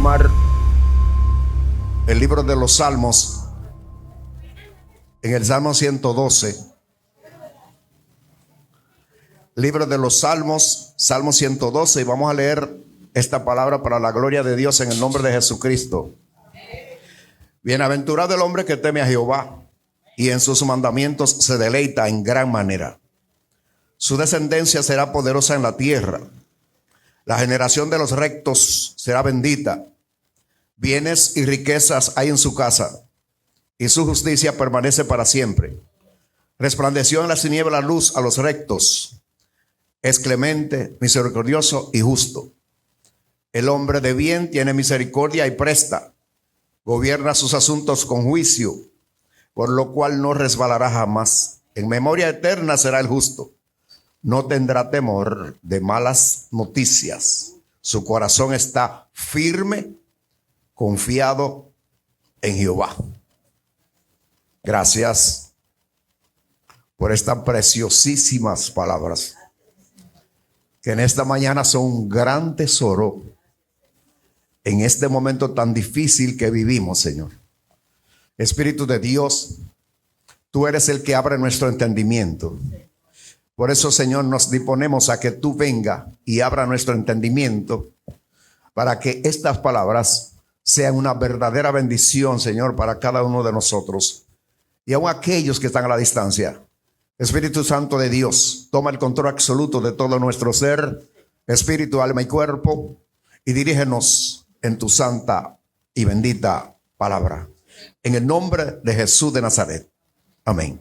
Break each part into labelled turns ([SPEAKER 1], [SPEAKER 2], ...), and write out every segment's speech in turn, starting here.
[SPEAKER 1] tomar el libro de los Salmos, en el Salmo 112. Libro de los Salmos, Salmo 112, y vamos a leer esta palabra para la gloria de Dios en el nombre de Jesucristo. Bienaventurado el hombre que teme a Jehová y en sus mandamientos se deleita en gran manera. Su descendencia será poderosa en la tierra. La generación de los rectos será bendita. Bienes y riquezas hay en su casa, y su justicia permanece para siempre. Resplandeció en las tinieblas la luz a los rectos. Es clemente, misericordioso y justo. El hombre de bien tiene misericordia y presta. Gobierna sus asuntos con juicio, por lo cual no resbalará jamás. En memoria eterna será el justo. No tendrá temor de malas noticias. Su corazón está firme, confiado en Jehová. Gracias por estas preciosísimas palabras, que en esta mañana son un gran tesoro en este momento tan difícil que vivimos, Señor. Espíritu de Dios, tú eres el que abre nuestro entendimiento. Por eso, Señor, nos disponemos a que tú venga y abra nuestro entendimiento para que estas palabras sean una verdadera bendición, Señor, para cada uno de nosotros y aun aquellos que están a la distancia. Espíritu Santo de Dios, toma el control absoluto de todo nuestro ser, espíritu, alma y cuerpo, y dirígenos en tu santa y bendita palabra. En el nombre de Jesús de Nazaret. Amén.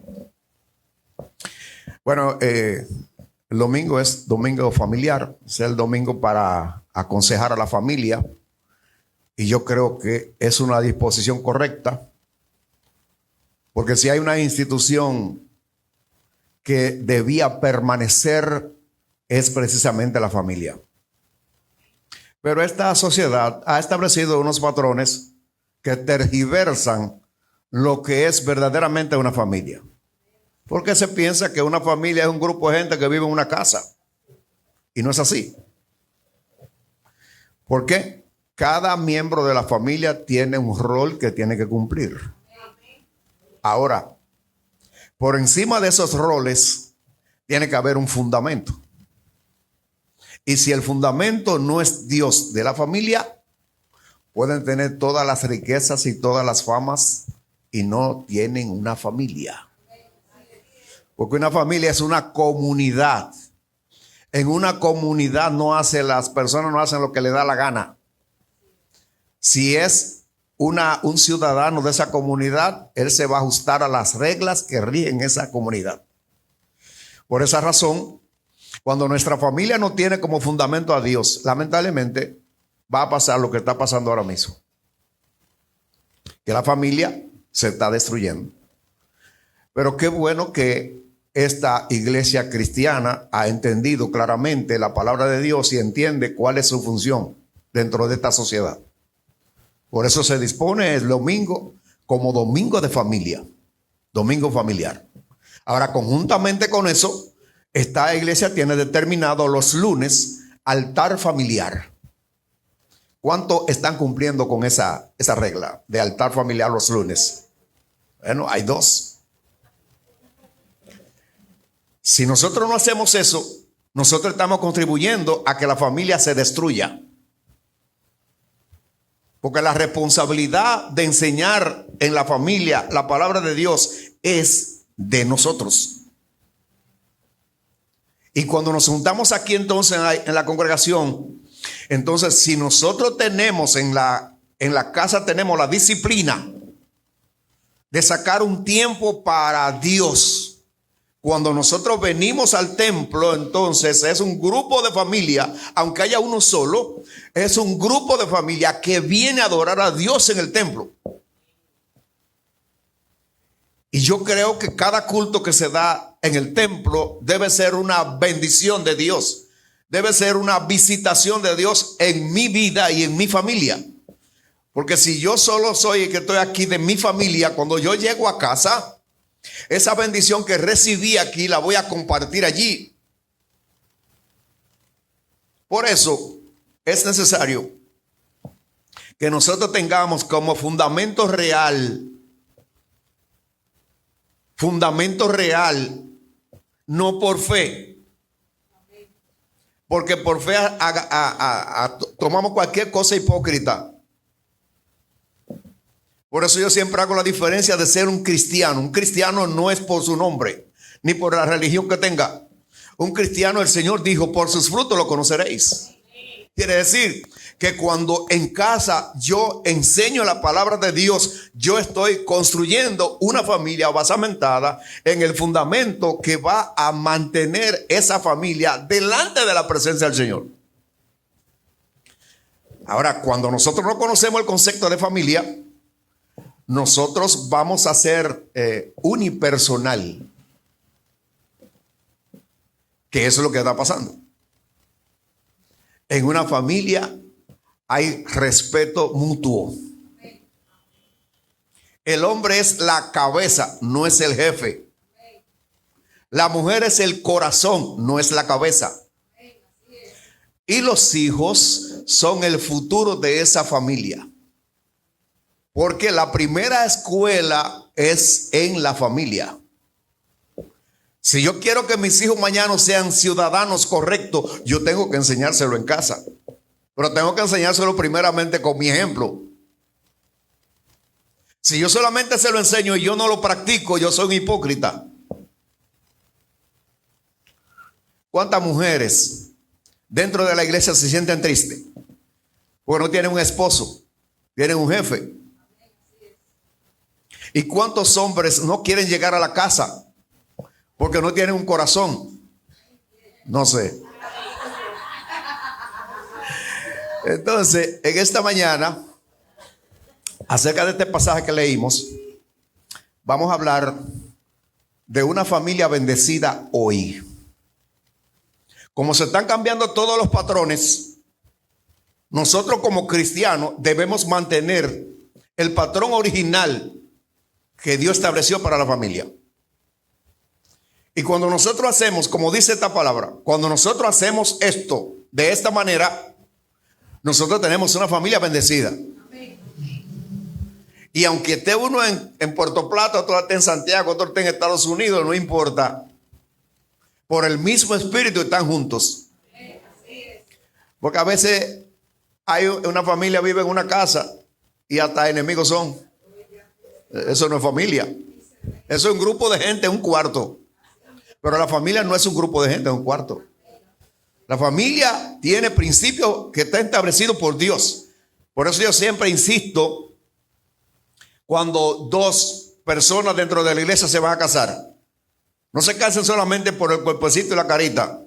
[SPEAKER 1] Bueno, el domingo es domingo familiar, es el domingo para aconsejar a la familia, y yo creo que es una disposición correcta, porque si hay una institución que debía permanecer es precisamente la familia. Pero esta sociedad ha establecido unos patrones que tergiversan lo que es verdaderamente una familia. Porque se piensa que una familia es un grupo de gente que vive en una casa. Y no es así. Porque cada miembro de la familia tiene un rol que tiene que cumplir. Ahora, por encima de esos roles, tiene que haber un fundamento. Y si el fundamento no es Dios de la familia, pueden tener todas las riquezas y todas las famas y no tienen una familia. Porque una familia es una comunidad. En una comunidad las personas no hacen lo que les da la gana. Si es un ciudadano de esa comunidad, él se va a ajustar a las reglas que rigen esa comunidad. Por esa razón, cuando nuestra familia no tiene como fundamento a Dios, lamentablemente va a pasar lo que está pasando ahora mismo. Que la familia se está destruyendo. Pero qué bueno que esta iglesia cristiana ha entendido claramente la palabra de Dios y entiende cuál es su función dentro de esta sociedad. Por eso se dispone el domingo como domingo de familia, domingo familiar. Ahora, conjuntamente con eso, esta iglesia tiene determinado los lunes altar familiar. ¿Cuánto están cumpliendo con esa regla de altar familiar los lunes? Bueno, hay 2. Si nosotros no hacemos eso, nosotros estamos contribuyendo a que la familia se destruya. Porque la responsabilidad de enseñar en la familia la palabra de Dios es de nosotros. Y cuando nos juntamos aquí entonces en la congregación, entonces si nosotros tenemos en la casa tenemos la disciplina de sacar un tiempo para Dios. Cuando nosotros venimos al templo, entonces es un grupo de familia, aunque haya uno solo, es un grupo de familia que viene a adorar a Dios en el templo. Y yo creo que cada culto que se da en el templo debe ser una bendición de Dios. Debe ser una visitación de Dios en mi vida y en mi familia. Porque si yo solo soy el que estoy aquí de mi familia, cuando yo llego a casa, esa bendición que recibí aquí la voy a compartir allí. Por eso es necesario que nosotros tengamos como fundamento real, no por fe, porque por fe tomamos cualquier cosa hipócrita. Por eso yo siempre hago la diferencia de ser un cristiano. Un cristiano no es por su nombre, ni por la religión que tenga. Un cristiano, el Señor dijo, por sus frutos lo conoceréis. Quiere decir que cuando en casa yo enseño la palabra de Dios, yo estoy construyendo una familia basamentada en el fundamento que va a mantener esa familia delante de la presencia del Señor. Ahora, cuando nosotros no conocemos el concepto de familia, nosotros vamos a ser unipersonal, que eso es lo que está pasando. En una familia hay respeto mutuo. El hombre es la cabeza, no es el jefe. La mujer es el corazón, no es la cabeza. Y los hijos son el futuro de esa familia. Porque la primera escuela es en la familia. Si yo quiero que mis hijos mañana sean ciudadanos correctos, yo tengo que enseñárselo en casa. Pero tengo que enseñárselo primeramente con mi ejemplo. Si yo solamente se lo enseño y yo no lo practico, yo soy un hipócrita. ¿Cuántas mujeres dentro de la iglesia se sienten tristes? Porque no tienen un esposo, tienen un jefe. ¿Y cuántos hombres no quieren llegar a la casa porque no tienen un corazón? No sé. Entonces, en esta mañana, acerca de este pasaje que leímos, vamos a hablar de una familia bendecida hoy. Como se están cambiando todos los patrones, nosotros como cristianos debemos mantener el patrón original que Dios estableció para la familia. Y cuando nosotros hacemos, como dice esta palabra, cuando nosotros hacemos esto de esta manera, nosotros tenemos una familia bendecida. Y aunque esté uno en Puerto Plata, otro esté en Santiago, otro esté en Estados Unidos, no importa. Por el mismo espíritu están juntos. Porque a veces hay una familia vive en una casa y hasta enemigos son. Eso no es familia. Eso es un grupo de gente en un cuarto. Pero la familia no es un grupo de gente en un cuarto. La familia tiene principios que están establecidos por Dios. Por eso yo siempre insisto, cuando dos personas dentro de la iglesia se van a casar, no se casen solamente por el cuerpecito y la carita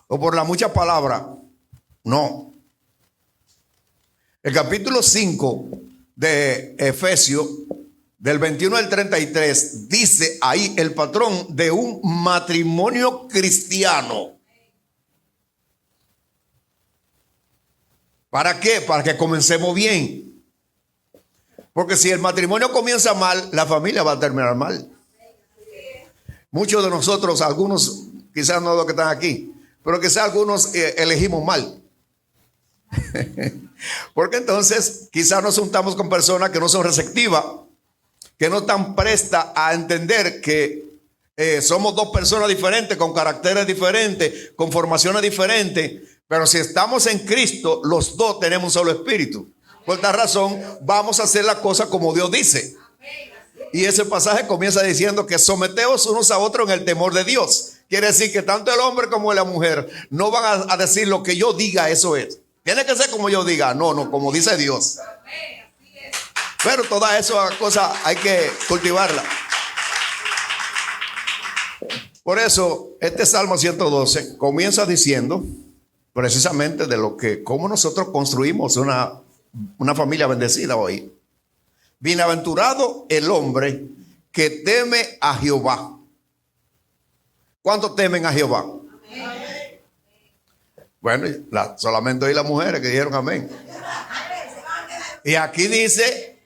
[SPEAKER 1] o por la mucha palabra. No. El capítulo 5 de Efesios, del 21 al 33, dice ahí el patrón de un matrimonio cristiano. ¿Para qué? Para que comencemos bien. Porque si el matrimonio comienza mal, la familia va a terminar mal. Muchos de nosotros, algunos, quizás no los que están aquí, pero quizás algunos elegimos mal. Porque entonces quizás nos juntamos con personas que no son receptivas, que no están prestas a entender que somos dos personas diferentes, con caracteres diferentes, con formaciones diferentes. Pero si estamos en Cristo, los dos tenemos un solo espíritu. Por esta razón, vamos a hacer la cosa como Dios dice. Y ese pasaje comienza diciendo que someteos unos a otros en el temor de Dios. Quiere decir que tanto el hombre como la mujer no van a decir lo que yo diga, eso es. Tiene que ser como yo diga. No, como dice Dios. Pero toda esa cosa hay que cultivarla. Por eso, este Salmo 112 comienza diciendo precisamente de lo que, cómo nosotros construimos una familia bendecida hoy. Bienaventurado el hombre que teme a Jehová. ¿Cuántos temen a Jehová? Amén. Bueno, solamente hoy las mujeres que dijeron amén. Y aquí dice,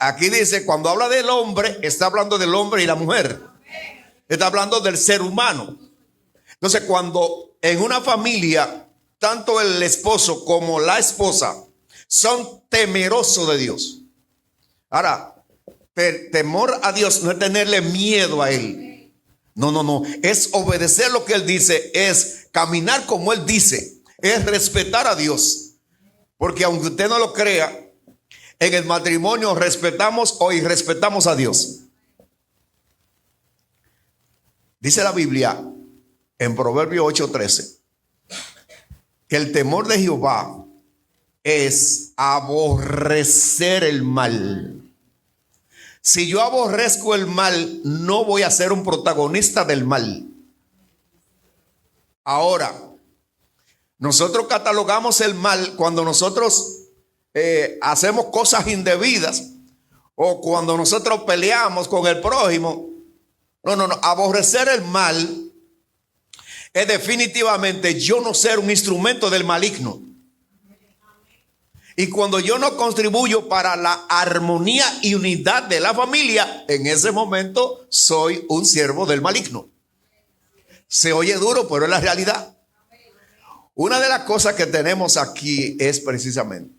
[SPEAKER 1] cuando habla del hombre, está hablando del hombre y la mujer. Está hablando del ser humano. Entonces, cuando en una familia, tanto el esposo como la esposa son temerosos de Dios. Ahora, temor a Dios no es tenerle miedo a Él. No. Es obedecer lo que Él dice, es caminar como Él dice, es respetar a Dios. Porque aunque usted no lo crea, en el matrimonio respetamos o irrespetamos a Dios. Dice la Biblia en Proverbios 8:13 que el temor de Jehová es aborrecer el mal. Si yo aborrezco el mal, no voy a ser un protagonista del mal. Ahora, nosotros catalogamos el mal cuando nosotros hacemos cosas indebidas o cuando nosotros peleamos con el prójimo. No. Aborrecer el mal es definitivamente yo no ser un instrumento del maligno. Y cuando yo no contribuyo para la armonía y unidad de la familia, en ese momento soy un siervo del maligno. Se oye duro, pero es la realidad. Una de las cosas que tenemos aquí es precisamente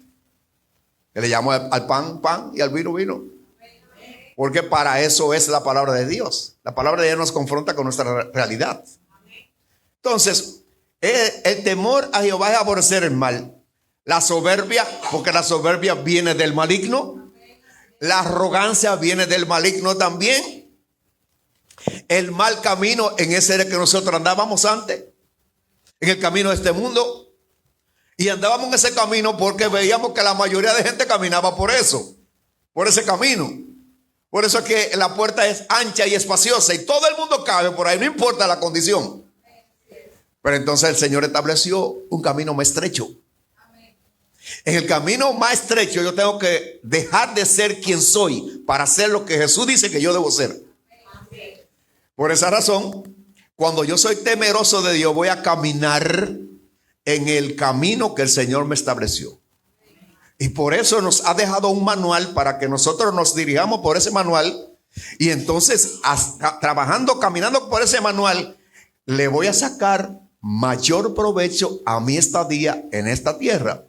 [SPEAKER 1] que le llamo al pan, pan y al vino, vino. Porque para eso es la palabra de Dios. La palabra de Dios nos confronta con nuestra realidad. Entonces, el temor a Jehová es aborrecer el mal. La soberbia, porque la soberbia viene del maligno. La arrogancia viene del maligno también. El mal camino en ese era que nosotros andábamos antes, en el camino de este mundo. Y andábamos en ese camino porque veíamos que la mayoría de gente caminaba por eso, por ese camino. Por eso es que la puerta es ancha y espaciosa y todo el mundo cabe por ahí, no importa la condición. Pero entonces el Señor estableció un camino más estrecho. En el camino más estrecho yo tengo que dejar de ser quien soy para hacer lo que Jesús dice que yo debo ser. Por esa razón, cuando yo soy temeroso de Dios, voy a caminar en el camino que el Señor me estableció. Y por eso nos ha dejado un manual para que nosotros nos dirijamos por ese manual. Y entonces, trabajando, caminando por ese manual, le voy a sacar mayor provecho a mi estadía en esta tierra.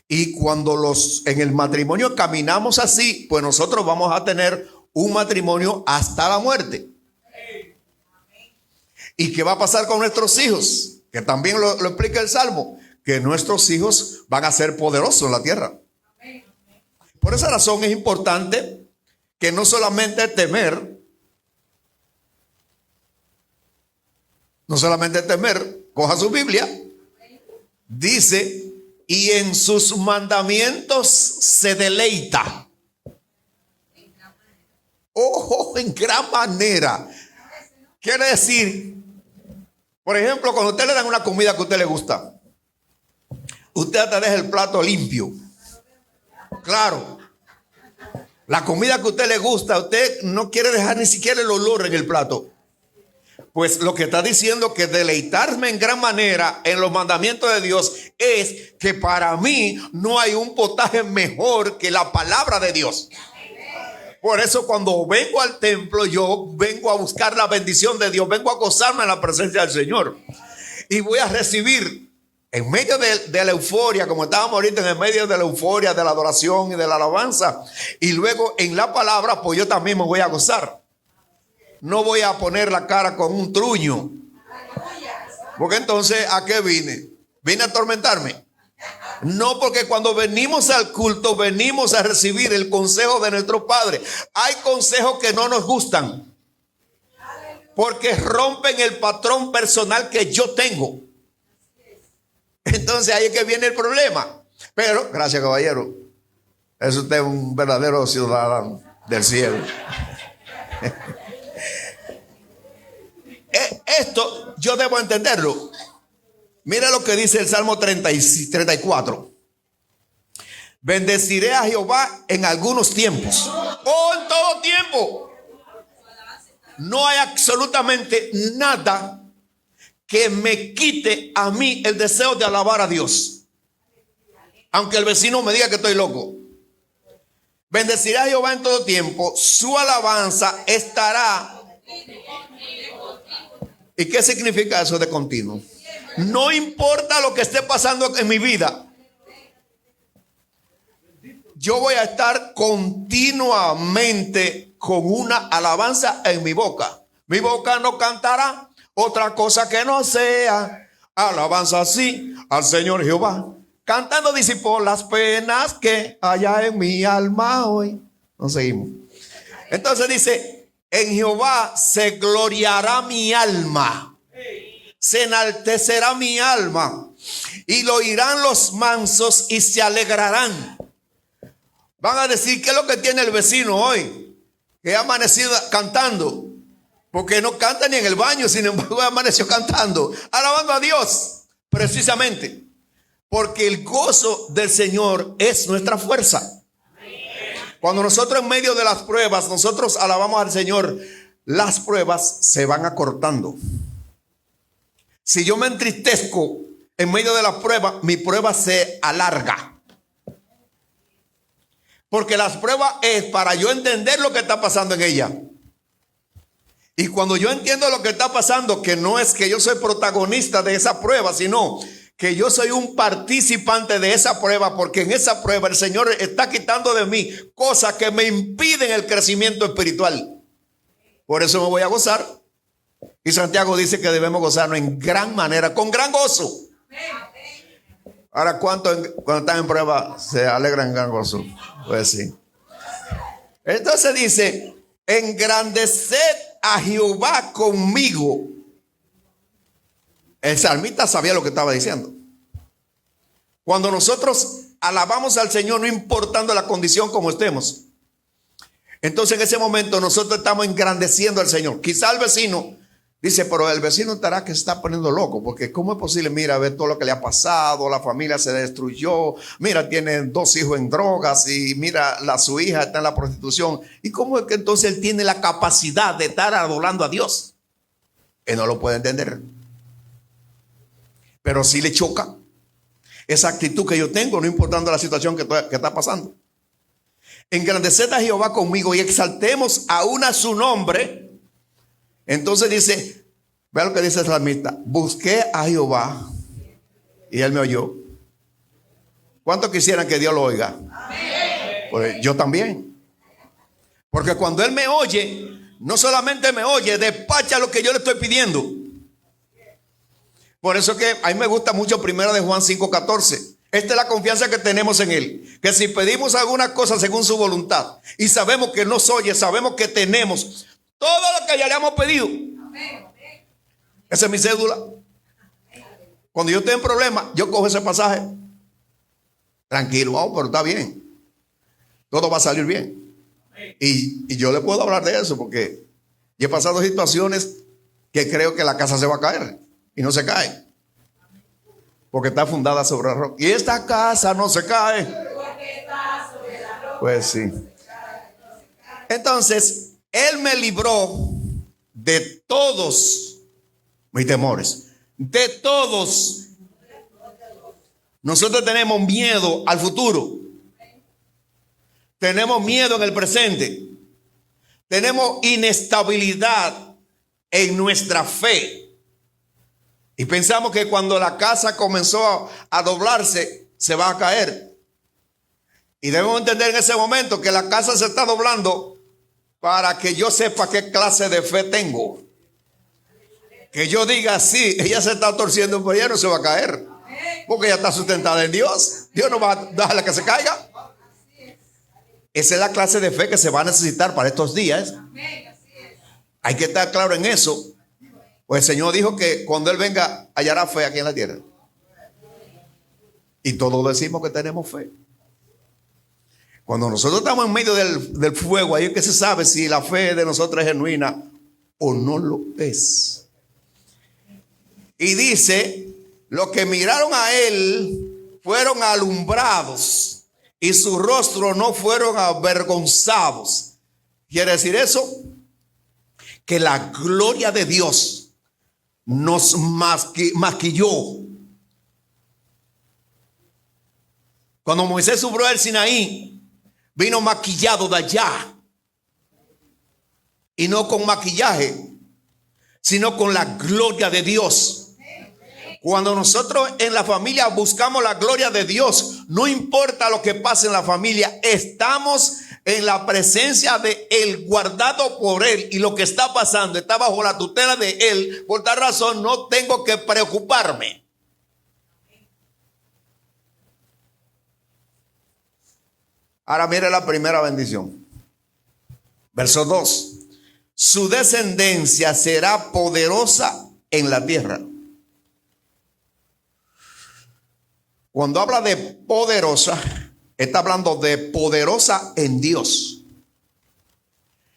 [SPEAKER 1] Y cuando en el matrimonio caminamos así, pues nosotros vamos a tener un matrimonio hasta la muerte. ¿Y qué va a pasar con nuestros hijos? Que también lo explica el Salmo, que nuestros hijos van a ser poderosos en la tierra. Por esa razón es importante que no solamente temer, coja su Biblia, dice, y en sus mandamientos se deleita. Ojo, en gran manera. Quiere decir, por ejemplo, cuando a usted le dan una comida que a usted le gusta, usted te deja el plato limpio. Claro. La comida que a usted le gusta, usted no quiere dejar ni siquiera el olor en el plato. Pues lo que está diciendo que deleitarme en gran manera en los mandamientos de Dios es que para mí no hay un potaje mejor que la palabra de Dios. Por eso cuando vengo al templo, yo vengo a buscar la bendición de Dios, vengo a gozarme en la presencia del Señor. Y voy a recibir en medio de la euforia, como estábamos ahorita, en el medio de la euforia, de la adoración y de la alabanza. Y luego en la palabra, pues yo también me voy a gozar. No voy a poner la cara con un truño. Porque entonces, ¿a qué vine? ¿Vine a atormentarme? No, porque cuando venimos al culto, venimos a recibir el consejo de nuestro Padre. Hay consejos que no nos gustan, porque rompen el patrón personal que yo tengo. Entonces ahí es que viene el problema. Pero, gracias caballero, es usted un verdadero ciudadano del cielo. Esto yo debo entenderlo. Mira lo que dice el Salmo 34. Bendeciré a Jehová en algunos tiempos, o en todo tiempo. No hay absolutamente nada que me quite a mí el deseo de alabar a Dios, aunque el vecino me diga que estoy loco. Bendeciré a Jehová en todo tiempo, su alabanza estará. ¿Y qué significa eso de continuo? No importa lo que esté pasando en mi vida. yo voy a estar continuamente con una alabanza en mi boca. Mi boca no cantará otra cosa que no sea alabanza así al Señor Jehová. Cantando, dice, por las penas que haya en mi alma hoy. Nos seguimos. Entonces dice, en Jehová se gloriará mi alma, se enaltecerá mi alma, y lo oirán los mansos y se alegrarán. Van a decir, ¿qué es lo que tiene el vecino hoy? Que ha amanecido cantando, porque no canta ni en el baño, sin embargo amaneció cantando, alabando a Dios, precisamente porque el gozo del Señor es nuestra fuerza. Cuando nosotros en medio de las pruebas, nosotros alabamos al Señor, las pruebas se van acortando. Si yo me entristezco en medio de la prueba, mi prueba se alarga. Porque las pruebas es para yo entender lo que está pasando en ella. Y cuando yo entiendo lo que está pasando, que no es que yo soy protagonista de esa prueba, sino que yo soy un participante de esa prueba, porque en esa prueba el Señor está quitando de mí cosas que me impiden el crecimiento espiritual. Por eso me voy a gozar. Y Santiago dice que debemos gozarnos en gran manera, con gran gozo. Ahora, ¿cuántos cuando están en prueba se alegran en gran gozo? Pues sí. Entonces dice, engrandeced a Jehová conmigo. El salmista sabía lo que estaba diciendo. Cuando nosotros alabamos al Señor, no importando la condición como estemos, entonces en ese momento nosotros estamos engrandeciendo al Señor. Quizá el vecino dice, pero el vecino estará que se está poniendo loco, porque ¿cómo es posible? Mira, ver todo lo que le ha pasado, la familia se destruyó, mira, tiene 2 hijos en drogas y mira, su hija está en la prostitución. ¿Y cómo es que entonces él tiene la capacidad de estar adorando a Dios? Él no lo puede entender. Pero sí le choca esa actitud que yo tengo, no importando la situación que está pasando. Engrandeced a Jehová conmigo y exaltemos aún a su nombre. Entonces dice, vea lo que dice el salmista: busqué a Jehová y él me oyó. ¿Cuántos quisieran que Dios lo oiga? Pues yo también. Porque cuando él me oye, no solamente me oye, despacha lo que yo le estoy pidiendo. Por eso que a mí me gusta mucho 1 de Juan 5:14. Esta es la confianza que tenemos en él, que si pedimos alguna cosa según su voluntad y sabemos que nos oye, sabemos que tenemos todo lo que ya le hemos pedido. Esa es mi cédula. Cuando yo tengo problemas, yo cojo ese pasaje. Tranquilo, vamos, pero está bien. Todo va a salir bien. Y yo le puedo hablar de eso porque yo he pasado situaciones que creo que la casa se va a caer. Y no se cae, porque está fundada sobre la roca. Y esta casa no se cae, pues sí. Entonces él me libró de todos mis temores, de todos. Nosotros tenemos miedo al futuro, tenemos miedo en el presente, tenemos inestabilidad en nuestra fe. Y pensamos que cuando la casa comenzó a doblarse, se va a caer. Y debemos entender en ese momento que la casa se está doblando para que yo sepa qué clase de fe tengo. Que yo diga, sí, ella se está torciendo, pero ella no se va a caer. Porque ella está sustentada en Dios. Dios no va a dejarla que se caiga. Esa es la clase de fe que se va a necesitar para estos días. Hay que estar claro en eso. Pues el Señor dijo que cuando Él venga hallará fe aquí en la tierra. Y todos decimos que tenemos fe. Cuando nosotros estamos en medio del fuego, ahí es que se sabe si la fe de nosotros es genuina o no lo es. Y dice, los que miraron a Él fueron alumbrados y su rostro no fueron avergonzados. ¿Quiere decir eso? Que la gloria de Dios nos maquilló. Cuando Moisés subió al Sinaí, vino maquillado de allá. Y no con maquillaje, sino con la gloria de Dios. Cuando nosotros en la familia buscamos la gloria de Dios, no importa lo que pase en la familia, estamos en la presencia de Él, guardado por Él, y lo que está pasando está bajo la tutela de Él. Por tal razón no tengo que preocuparme. Ahora mire la primera bendición. Verso 2. Su descendencia será poderosa en la tierra. Cuando habla de poderosa, está hablando de poderosa en Dios.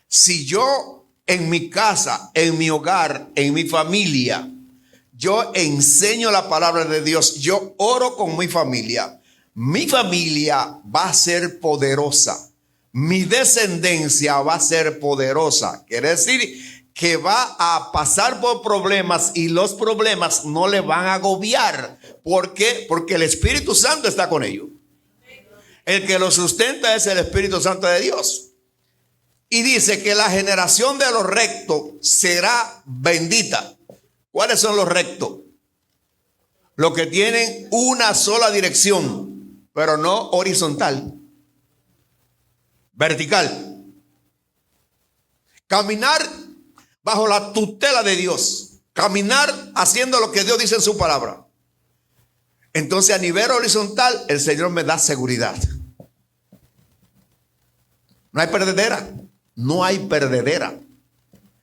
[SPEAKER 1] Si yo en mi casa, en mi hogar, en mi familia, yo enseño la palabra de Dios, yo oro con mi familia va a ser poderosa. Mi descendencia va a ser poderosa. Quiere decir que va a pasar por problemas y los problemas no le van a agobiar. ¿Por qué? Porque el Espíritu Santo está con ellos. El que lo sustenta es el Espíritu Santo de Dios. Y dice que la generación de los rectos será bendita. ¿Cuáles son los rectos? Los que tienen una sola dirección, pero no horizontal, vertical. Caminar bajo la tutela de Dios. Caminar haciendo lo que Dios dice en su palabra. Entonces a nivel horizontal el Señor me da seguridad. No hay perdedera. No hay perdedera.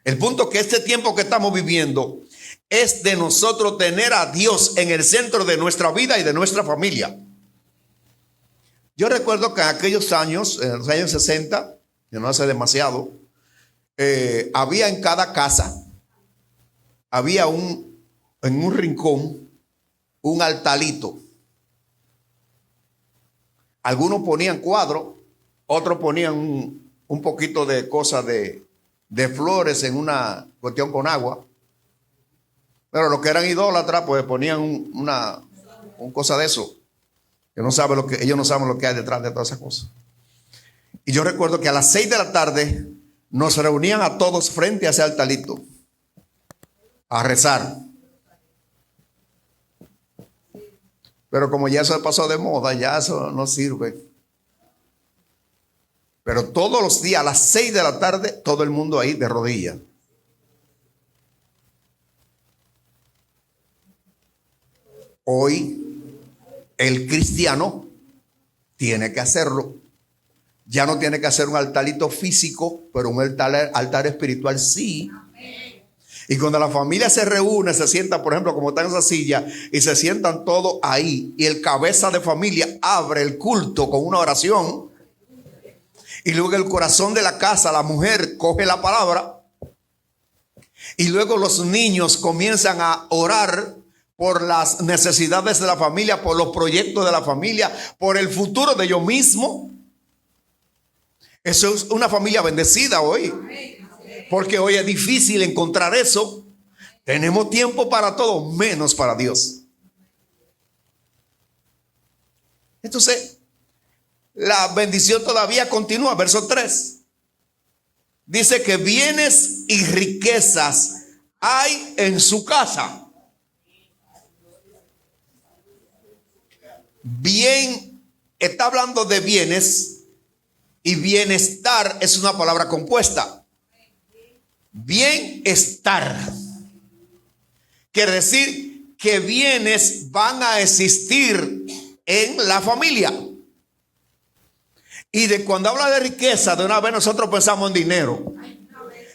[SPEAKER 1] El punto que este tiempo que estamos viviendo es de nosotros tener a Dios en el centro de nuestra vida y de nuestra familia. Yo recuerdo que en aquellos años, en los años 60, que no hace demasiado, había en cada casa, había en un rincón, un altarito. Algunos ponían cuadros, otros ponían un poquito de cosas de flores en una cuestión con agua. Pero los que eran idólatras, pues ponían una cosa de eso. Ellos no saben lo que hay detrás de todas esas cosas. Y yo recuerdo que a las 6 de la tarde nos reunían a todos frente a ese altarito a rezar. Pero como ya eso pasó de moda, ya eso no sirve. Pero todos los días a las 6 de la tarde, todo el mundo ahí de rodillas. Hoy el cristiano tiene que hacerlo. Ya no tiene que hacer un altarito físico, pero un altar espiritual sí. Y cuando la familia se reúne, se sienta, por ejemplo, como está en esa silla, y se sientan todos ahí, y el cabeza de familia abre el culto con una oración, y luego el corazón de la casa, la mujer coge la palabra, y luego los niños comienzan a orar por las necesidades de la familia, por los proyectos de la familia, por el futuro de ellos mismos. Eso es una familia bendecida hoy. Porque hoy es difícil encontrar eso. Tenemos tiempo para todo, menos para Dios. Entonces, la bendición todavía continúa. Verso 3. Dice que bienes y riquezas hay en su casa. Bien, está hablando de bienes, y bienestar es una palabra compuesta. Bienestar quiere decir que bienes van a existir en la familia. Y de cuando habla de riqueza, de una vez nosotros pensamos en dinero.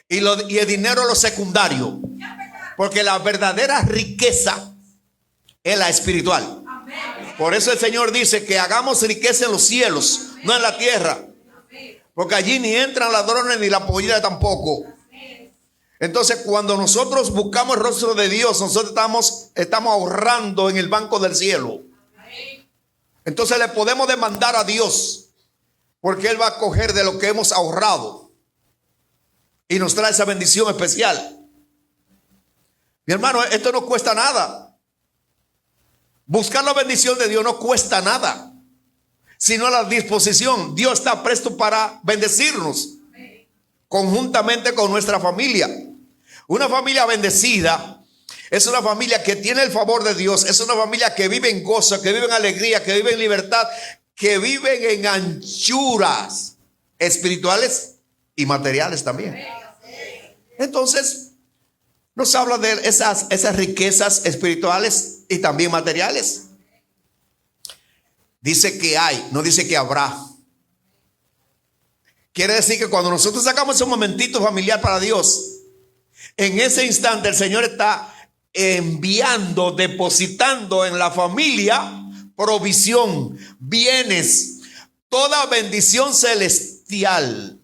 [SPEAKER 1] Y el dinero es lo secundario. Porque la verdadera riqueza es la espiritual. Por eso el Señor dice que hagamos riqueza en los cielos, no en la tierra. Porque allí ni entran ladrones ni la pollera tampoco. Entonces, cuando nosotros buscamos el rostro de Dios, nosotros estamos ahorrando en el banco del cielo. Entonces le podemos demandar a Dios, porque Él va a coger de lo que hemos ahorrado y nos trae esa bendición especial. Mi hermano, esto no cuesta nada. Buscar la bendición de Dios no cuesta nada, sino a la disposición. Dios está presto para bendecirnos conjuntamente con nuestra familia. Una familia bendecida Es una familia que tiene el favor de Dios. Es una familia que vive en gozo, que vive en alegría, que vive en libertad, que viven en anchuras espirituales y materiales también. Entonces, nos habla de esas riquezas espirituales y también materiales. Dice que hay, no dice que habrá. Quiere decir que cuando nosotros sacamos ese momentito familiar para Dios, en ese instante el Señor está enviando, depositando en la familia provisión, bienes, toda bendición celestial.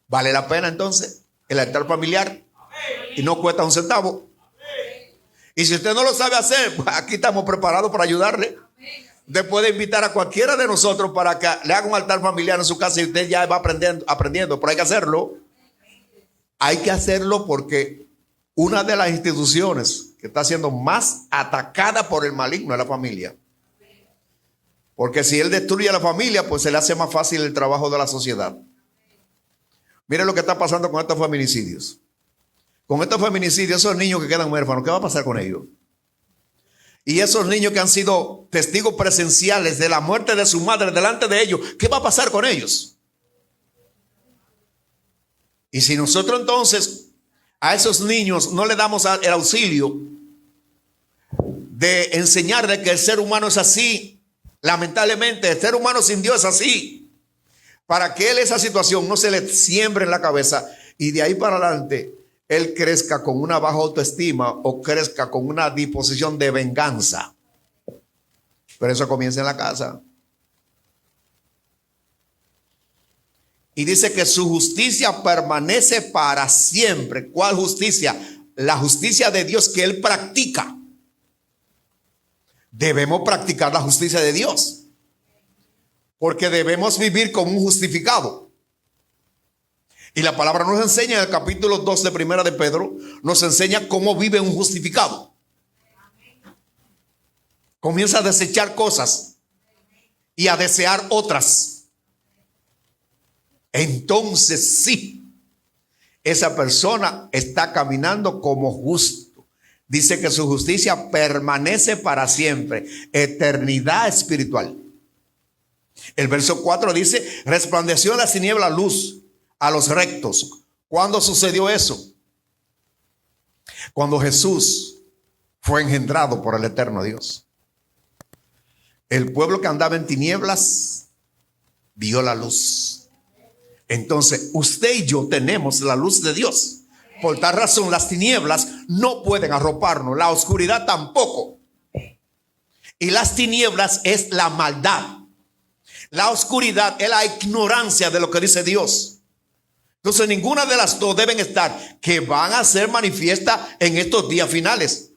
[SPEAKER 1] ¿Vale la pena entonces el altar familiar? Y no cuesta un centavo. Y si usted no lo sabe hacer, pues aquí estamos preparados para ayudarle. Usted puede invitar a cualquiera de nosotros para que le haga un altar familiar en su casa y usted ya va aprendiendo, pero hay que hacerlo. Hay que hacerlo porque una de las instituciones que está siendo más atacada por el maligno es la familia. Porque si él destruye a la familia, pues se le hace más fácil el trabajo de la sociedad. Mire lo que está pasando con estos feminicidios. Con estos feminicidios, esos niños que quedan huérfanos, ¿qué va a pasar con ellos? Y esos niños que han sido testigos presenciales de la muerte de su madre delante de ellos, ¿qué va a pasar con ellos? Y si nosotros entonces a esos niños no le damos el auxilio de enseñarles que el ser humano es así, lamentablemente el ser humano sin Dios es así, para que él esa situación no se le siembre en la cabeza y de ahí para adelante él crezca con una baja autoestima o crezca con una disposición de venganza. Pero eso comienza en la casa. Y dice que su justicia permanece para siempre. ¿Cuál justicia? La justicia de Dios que él practica. Debemos practicar la justicia de Dios. Porque debemos vivir como un justificado. Y la palabra nos enseña en el capítulo 2 de Primera de Pedro, nos enseña cómo vive un justificado. Comienza a desechar cosas y a desear otras. Entonces sí, esa persona está caminando como justo. Dice que su justicia permanece para siempre, eternidad espiritual. El verso 4 dice, resplandeció en la tiniebla luz a los rectos. ¿Cuándo sucedió eso? Cuando Jesús fue engendrado por el eterno Dios. El pueblo que andaba en tinieblas vio la luz. Entonces usted y yo tenemos la luz de Dios. Por tal razón las tinieblas no pueden arroparnos, la oscuridad tampoco. Y las tinieblas es la maldad. La oscuridad es la ignorancia de lo que dice Dios. Entonces ninguna de las dos deben estar, que van a ser manifiestas en estos días finales.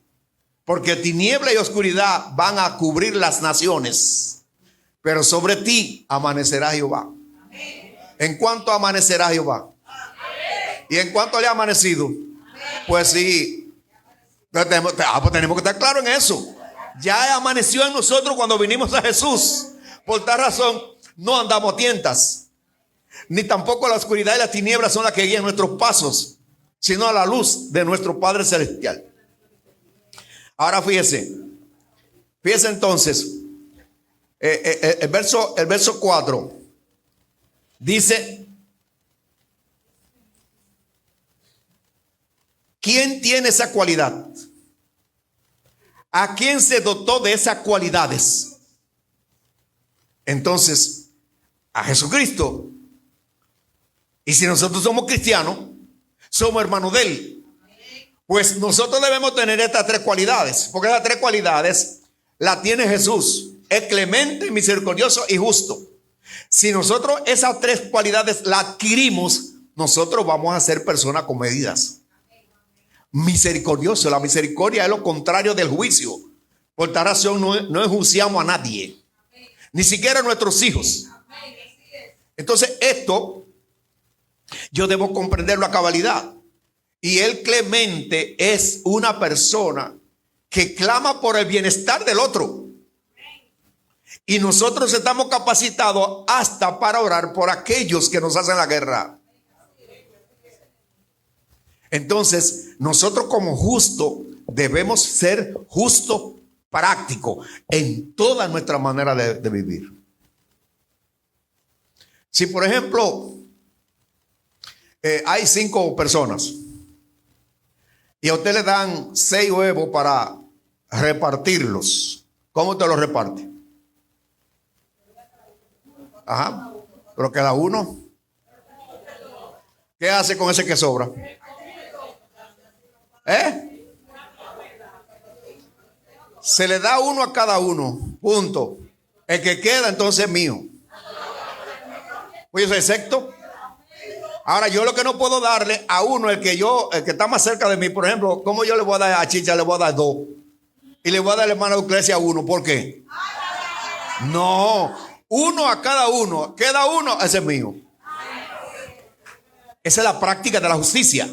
[SPEAKER 1] Porque tiniebla y oscuridad van a cubrir las naciones. Pero sobre ti amanecerá Jehová. ¿En cuánto amanecerá Jehová? ¿Y en cuánto le ha amanecido? Pues sí. Pues tenemos que estar claros en eso. Ya amaneció en nosotros cuando vinimos a Jesús. Por tal razón no andamos a tientas. Ni tampoco la oscuridad y las tinieblas son las que guían nuestros pasos, sino a la luz de nuestro Padre Celestial. Ahora fíjese entonces, el verso 4 dice, ¿quién tiene esa cualidad? ¿A quién se dotó de esas cualidades? Entonces, a Jesucristo. Y si nosotros somos cristianos, somos hermanos de él, pues nosotros debemos tener estas tres cualidades, porque las tres cualidades las tiene Jesús. Es clemente, misericordioso y justo. Si nosotros esas tres cualidades las adquirimos, nosotros vamos a ser personas comedidas. Misericordioso, la misericordia es lo contrario del juicio. Por tal razón no enjuiciamos a nadie, ni siquiera a nuestros hijos. Entonces esto yo debo comprenderlo a cabalidad. Y el clemente es una persona que clama por el bienestar del otro. Y nosotros estamos capacitados hasta para orar por aquellos que nos hacen la guerra. Entonces, nosotros como justos debemos ser justos prácticos en toda nuestra manera de vivir. Si, por ejemplo, hay 5 personas y a usted le dan 6 huevos para repartirlos, ¿cómo te los reparte? Ajá, pero queda uno. ¿Qué hace con ese que sobra? Se le da uno a cada uno, punto. El que queda entonces es mío. Pues yo soy secto. Ahora yo lo que no puedo darle a uno, el que está más cerca de mí, por ejemplo, ¿cómo yo le voy a dar a Chicha? Le voy a dar 2 y le voy a dar a la hermana Euclesia 1. ¿Por qué? No, uno a cada uno. Queda uno, ese es mío. Esa es la práctica de la justicia.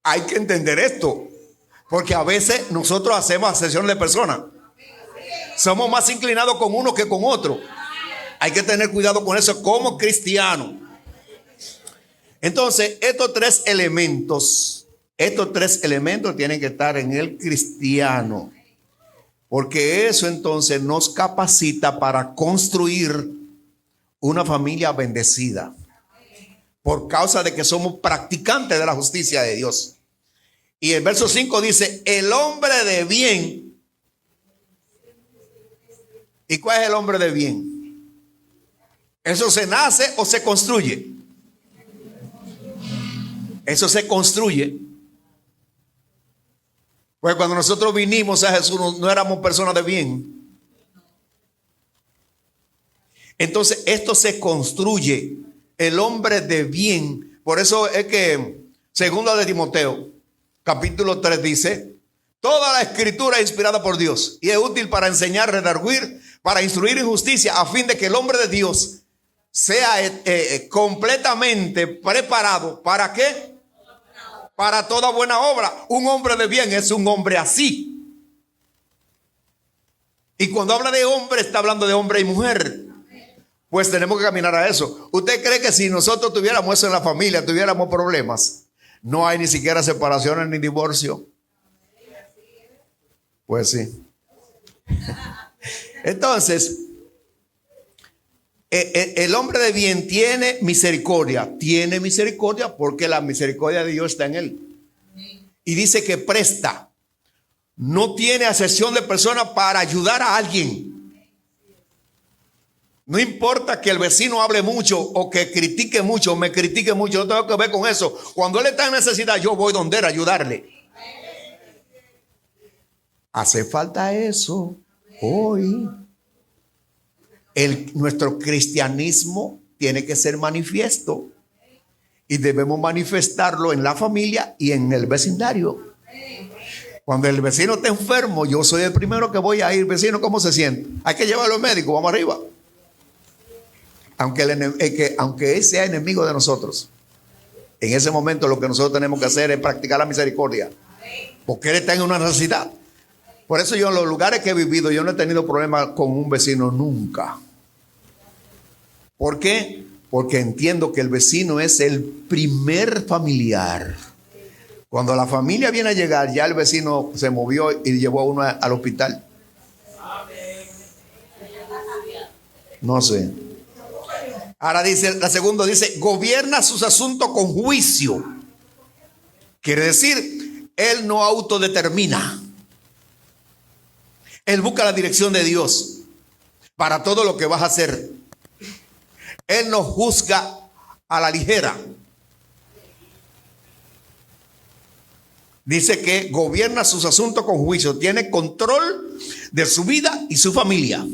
[SPEAKER 1] Hay que entender esto, porque a veces nosotros hacemos acepción de personas. Somos más inclinados con uno que con otro. Hay que tener cuidado con eso como cristiano. Entonces, estos tres elementos tienen que estar en el cristiano, porque eso entonces nos capacita para construir una familia bendecida, por causa de que somos practicantes de la justicia de Dios. Y el verso 5 dice, el hombre de bien. ¿Y cuál es el hombre de bien? ¿Eso se nace o se construye? Eso se construye. Pues cuando nosotros vinimos a Jesús no éramos personas de bien. Entonces esto se construye, el hombre de bien. Por eso es que segunda de Timoteo capítulo 3 dice, toda la escritura es inspirada por Dios y es útil para enseñar, redarguir, para instruir en justicia, a fin de que el hombre de Dios sea completamente preparado. ¿Para qué? Para toda buena obra. Un hombre de bien es un hombre así. Y cuando habla de hombre, está hablando de hombre y mujer. Pues tenemos que caminar a eso. ¿Usted cree que si nosotros tuviéramos eso en la familia, tuviéramos problemas? No hay ni siquiera separaciones ni divorcio. Pues sí. Entonces, el hombre de bien tiene misericordia. Tiene misericordia porque la misericordia de Dios está en él. Y dice que presta. No tiene acepción de persona para ayudar a alguien. No importa que el vecino hable mucho o que critique mucho o me critique mucho, no tengo que ver con eso. Cuando él está en necesidad, yo voy donde él a ayudarle. Hace falta eso hoy. Nuestro cristianismo tiene que ser manifiesto y debemos manifestarlo en la familia y en el vecindario. Cuando el vecino está enfermo, yo soy el primero que voy a ir. Vecino, ¿cómo se siente? Hay que llevarlo al médico, vamos arriba. Aunque él sea enemigo de nosotros, en ese momento lo que nosotros tenemos que hacer es practicar la misericordia, porque él está en una necesidad. Por eso yo en los lugares que he vivido, yo no he tenido problemas con un vecino nunca. ¿Por qué? Porque entiendo que el vecino es el primer familiar. Cuando la familia viene a llegar, ya el vecino se movió y llevó a uno al hospital. No sé. Ahora dice, la segunda dice, gobierna sus asuntos con juicio. Quiere decir, él no autodetermina. Él busca la dirección de Dios para todo lo que vas a hacer. Él no juzga a la ligera. Dice que gobierna sus asuntos con juicio. Tiene control de su vida y su familia.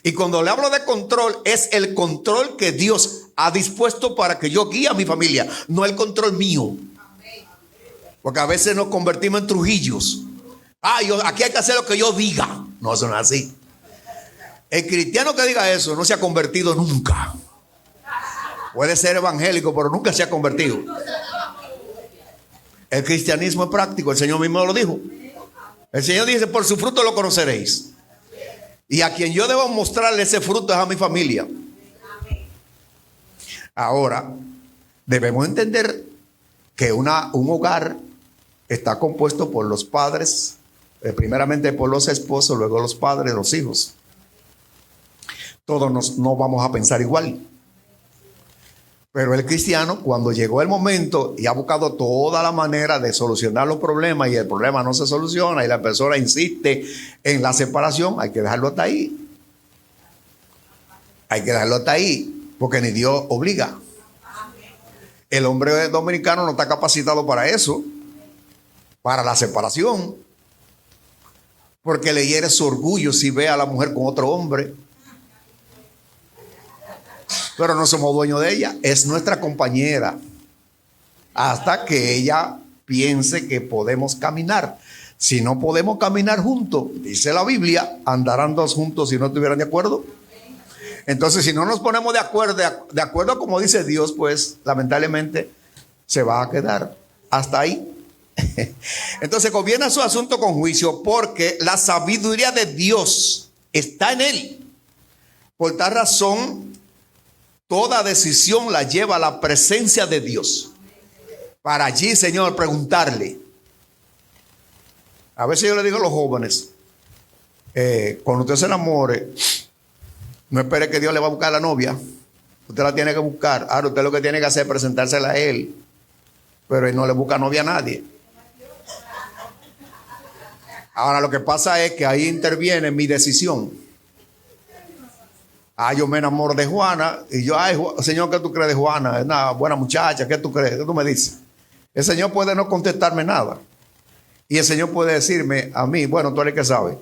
[SPEAKER 1] Y cuando le hablo de control, es el control que Dios ha dispuesto para que yo guíe a mi familia, no el control mío. Porque a veces nos convertimos en trujillos. Aquí hay que hacer lo que yo diga. No, eso no es así. El cristiano que diga eso no se ha convertido nunca. Puede ser evangélico, pero nunca se ha convertido. El cristianismo es práctico, el Señor mismo lo dijo. El Señor dice, por su fruto lo conoceréis. Y a quien yo debo mostrarle ese fruto es a mi familia. Ahora, debemos entender que un hogar está compuesto por los padres, primeramente por los esposos, luego los padres, los hijos. Todos no vamos a pensar igual. Pero el cristiano, cuando llegó el momento y ha buscado toda la manera de solucionar los problemas y el problema no se soluciona y la persona insiste en la separación, hay que dejarlo hasta ahí. Hay que dejarlo hasta ahí, porque ni Dios obliga. El hombre dominicano no está capacitado para eso, para la separación, porque le hiere su orgullo si ve a la mujer con otro hombre. Pero no somos dueños de ella, es nuestra compañera, hasta que ella piense que podemos caminar. Si no podemos caminar juntos, dice la Biblia, andarán dos juntos si no estuvieran de acuerdo. Entonces, si no nos ponemos de acuerdo como dice Dios, pues lamentablemente se va a quedar hasta ahí. Entonces, gobierna su asunto con juicio, porque la sabiduría de Dios está en él. Por tal razón, toda decisión la lleva a la presencia de Dios. Para allí, Señor, preguntarle. A veces yo le digo a los jóvenes, cuando usted se enamore, no espere que Dios le va a buscar a la novia. Usted la tiene que buscar. Ahora usted lo que tiene que hacer es presentársela a él. Pero él no le busca novia a nadie. Ahora lo que pasa es que ahí interviene mi decisión. Yo me enamoro de Juana. Y yo, Señor, ¿qué tú crees de Juana? Es una buena muchacha. ¿Qué tú crees? ¿Qué tú me dices? El Señor puede no contestarme nada. Y el Señor puede decirme a mí, bueno, tú eres el que sabe.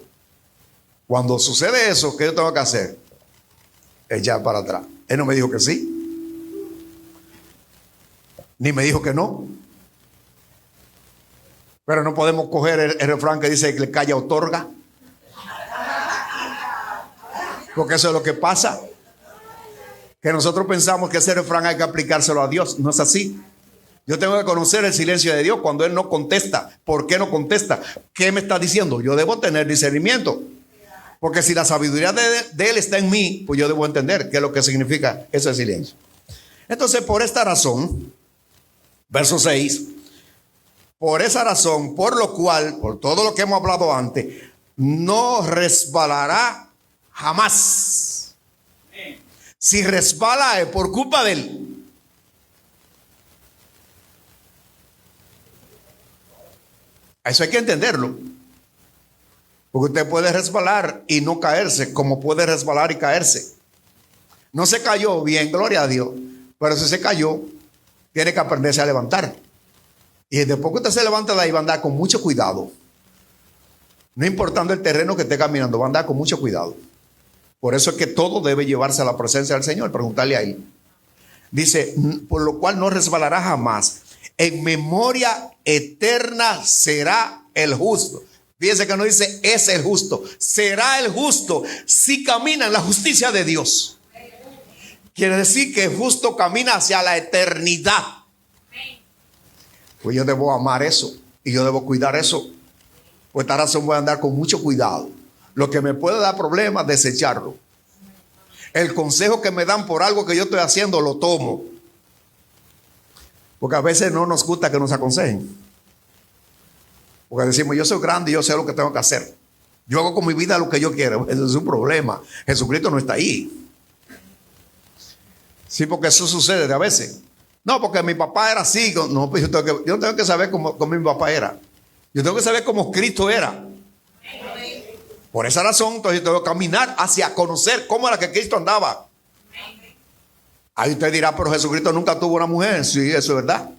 [SPEAKER 1] Cuando sucede eso, ¿qué yo tengo que hacer? Echar para atrás. Él no me dijo que sí, ni me dijo que no. Pero no podemos coger el refrán que dice que el calla otorga, porque eso es lo que pasa, que nosotros pensamos que ese refrán hay que aplicárselo a Dios. No es así. Yo tengo que conocer el silencio de Dios cuando Él no contesta. ¿Por qué no contesta? ¿Qué me está diciendo? Yo debo tener discernimiento. Porque si la sabiduría de Él está en mí, pues yo debo entender qué es lo que significa ese silencio. Entonces, por esta razón, verso 6, por esa razón, por lo cual, por todo lo que hemos hablado antes, no resbalará jamás. Si resbala es por culpa de Él. Eso hay que entenderlo. Porque usted puede resbalar y no caerse, como puede resbalar y caerse. No se cayó bien, gloria a Dios. Pero si se cayó, tiene que aprenderse a levantar. Y después que usted se levanta de ahí, va a andar con mucho cuidado. No importando el terreno que esté caminando, va a andar con mucho cuidado. Por eso es que todo debe llevarse a la presencia del Señor, preguntarle a Él. Dice, por lo cual no resbalará jamás. En memoria eterna será el justo. Fíjense que no dice es el justo, será el justo si camina en la justicia de Dios. Quiere decir que el justo camina hacia la eternidad. Pues yo debo amar eso y yo debo cuidar eso. Por esta razón voy a andar con mucho cuidado. Lo que me puede dar problemas, desecharlo. El consejo que me dan por algo que yo estoy haciendo, lo tomo. Porque a veces no nos gusta que nos aconsejen. Porque decimos, yo soy grande y yo sé lo que tengo que hacer. Yo hago con mi vida lo que yo quiero. Eso es un problema. Jesucristo no está ahí. Sí, porque eso sucede a veces. No, porque mi papá era así. No, pues yo tengo que saber cómo mi papá era. Yo tengo que saber cómo Cristo era. Por esa razón, entonces yo tengo que caminar hacia conocer cómo era que Cristo andaba. Ahí usted dirá, pero Jesucristo nunca tuvo una mujer. Sí, eso es verdad.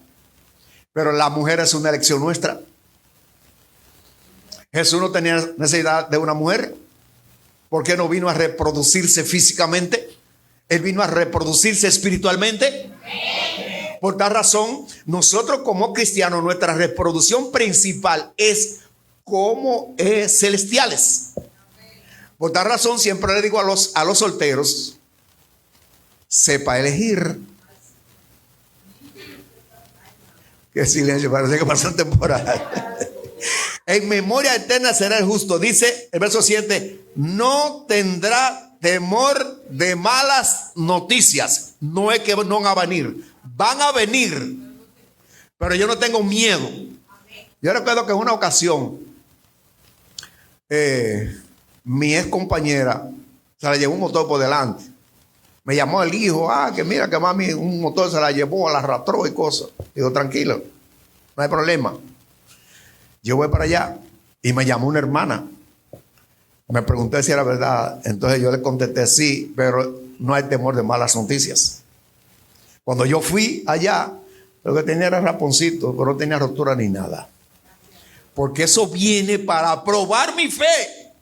[SPEAKER 1] Pero la mujer es una elección nuestra. Jesús no tenía necesidad de una mujer. ¿Por qué no vino a reproducirse físicamente? Él vino a reproducirse espiritualmente. Por tal razón, nosotros como cristianos, nuestra reproducción principal es como celestiales. Por tal razón, siempre le digo a los solteros, sepa elegir. Qué silencio, parece que pasó temporada. En memoria eterna será el justo. Dice el verso 7, no tendrá temor de malas noticias. No es que no van a venir, van a venir. Pero yo no tengo miedo. Yo recuerdo que en una ocasión mi ex compañera se la llevó un motor por delante. Me llamó el hijo, que mira que mami un motor se la llevó, la arrastró y cosas. Digo, tranquilo, no hay problema. Yo voy para allá y me llamó una hermana. Me pregunté si era verdad. Entonces yo le contesté sí, pero no hay temor de malas noticias. Cuando yo fui allá, lo que tenía era raponcito, pero no tenía rotura ni nada. Porque eso viene para probar mi fe.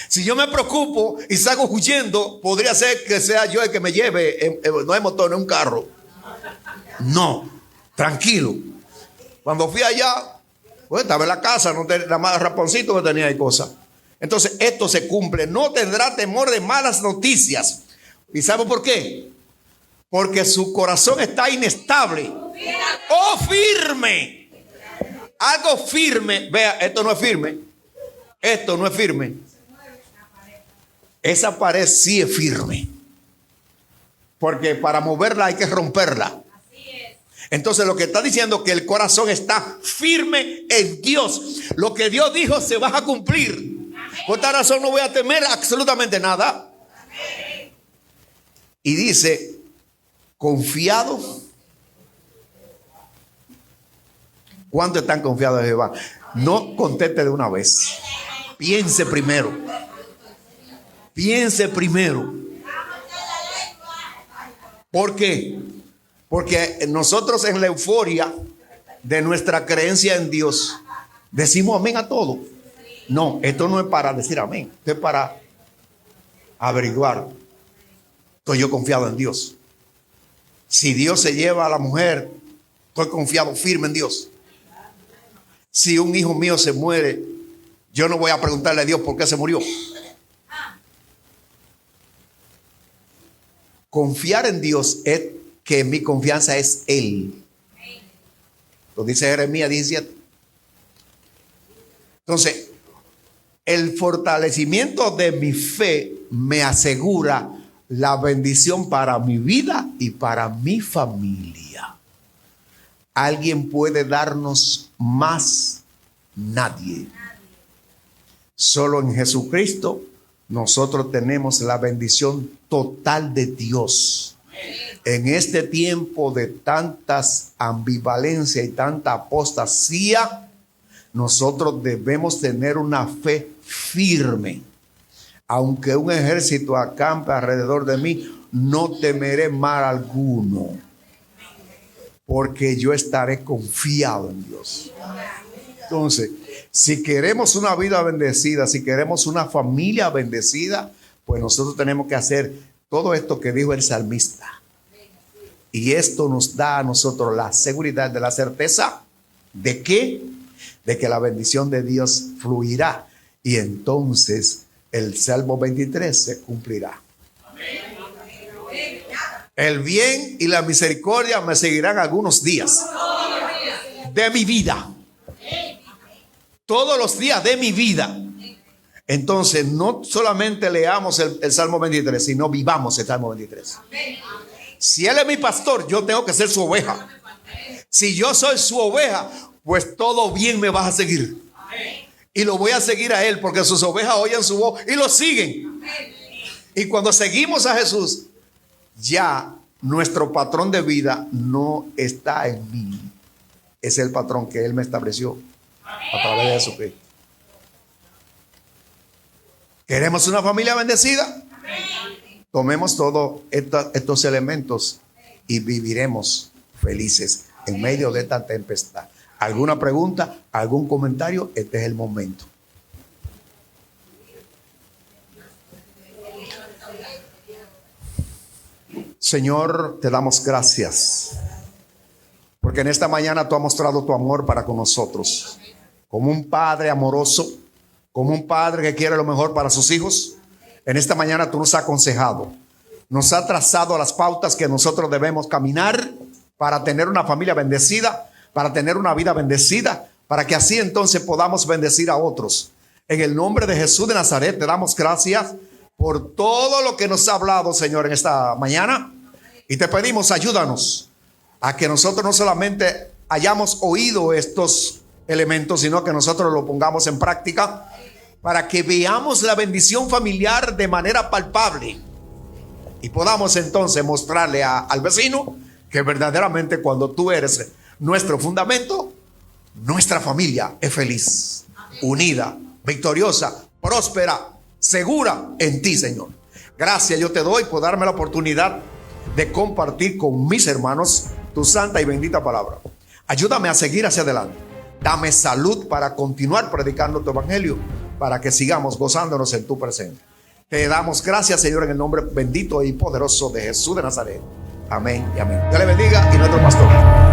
[SPEAKER 1] Si yo me preocupo y salgo huyendo, podría ser que sea yo el que me lleve. No hay motor, no hay un carro. No, tranquilo. Cuando fui allá, pues estaba en la casa, no tenía nada más raponcito que tenía y cosas. Entonces esto se cumple. No tendrá temor de malas noticias. ¿Y sabe por qué? Porque su corazón está inestable. ¡Oh, firme! Algo firme. Vea, esto no es firme. Esto no es firme. Esa pared sí es firme. Porque para moverla hay que romperla. Entonces lo que está diciendo es que el corazón está firme en Dios. Lo que Dios dijo se va a cumplir. Por esta razón no voy a temer absolutamente nada. Y dice, confiado. ¿Cuántos están confiados en Jehová? No conteste de una vez. Piense primero. Piense primero. ¿Por qué? Porque nosotros en la euforia de nuestra creencia en Dios decimos amén a todo. No, esto no es para decir amén. Esto es para averiguar. Estoy yo confiado en Dios. Si Dios se lleva a la mujer, estoy confiado firme en Dios. Si un hijo mío se muere, yo no voy a preguntarle a Dios por qué se murió. Confiar en Dios es que mi confianza es Él. Lo dice Jeremías 17. Entonces, el fortalecimiento de mi fe me asegura la bendición para mi vida y para mi familia. ¿Alguien puede darnos más? Nadie. Solo en Jesucristo nosotros tenemos la bendición total de Dios. En este tiempo de tantas ambivalencias y tanta apostasía, nosotros debemos tener una fe firme. Aunque un ejército acampe alrededor de mí, no temeré mal alguno, porque yo estaré confiado en Dios. Entonces, si queremos una vida bendecida, si queremos una familia bendecida, pues nosotros tenemos que hacer todo esto que dijo el salmista. Y esto nos da a nosotros la seguridad de la certeza de que la bendición de Dios fluirá. Y entonces el Salmo 23 se cumplirá. El bien y la misericordia me seguirán algunos días de mi vida. Todos los días de mi vida. Entonces no solamente leamos el Salmo 23, sino vivamos el Salmo 23. Si Él es mi pastor, yo tengo que ser su oveja. Si yo soy su oveja, pues todo bien me vas a seguir. Y lo voy a seguir a Él, porque sus ovejas oyen su voz y lo siguen. Y cuando seguimos a Jesús, ya nuestro patrón de vida no está en mí. Es el patrón que Él me estableció a través de Jesucristo. ¿Queremos una familia bendecida? Tomemos todos estos elementos y viviremos felices en medio de esta tempestad. ¿Alguna pregunta? ¿Algún comentario? Este es el momento. Señor, te damos gracias, porque en esta mañana tú has mostrado tu amor para con nosotros, como un padre amoroso, como un padre que quiere lo mejor para sus hijos. En esta mañana tú nos has aconsejado, nos has trazado las pautas que nosotros debemos caminar para tener una familia bendecida, para tener una vida bendecida, para que así entonces podamos bendecir a otros. En el nombre de Jesús de Nazaret te damos gracias por todo lo que nos ha hablado, Señor, en esta mañana. Y te pedimos, ayúdanos a que nosotros no solamente hayamos oído estos elementos, sino que nosotros lo pongamos en práctica para que veamos la bendición familiar de manera palpable y podamos entonces mostrarle al vecino que verdaderamente cuando tú eres nuestro fundamento, nuestra familia es feliz, unida, victoriosa, próspera, segura en ti, Señor. Gracias yo te doy por darme la oportunidad de compartir con mis hermanos tu santa y bendita palabra. Ayúdame a seguir hacia adelante. Dame salud para continuar predicando tu evangelio, para que sigamos gozándonos en tu presencia. Te damos gracias, Señor, en el nombre bendito y poderoso de Jesús de Nazaret. Amén y amén. Dios le bendiga y nuestro pastor.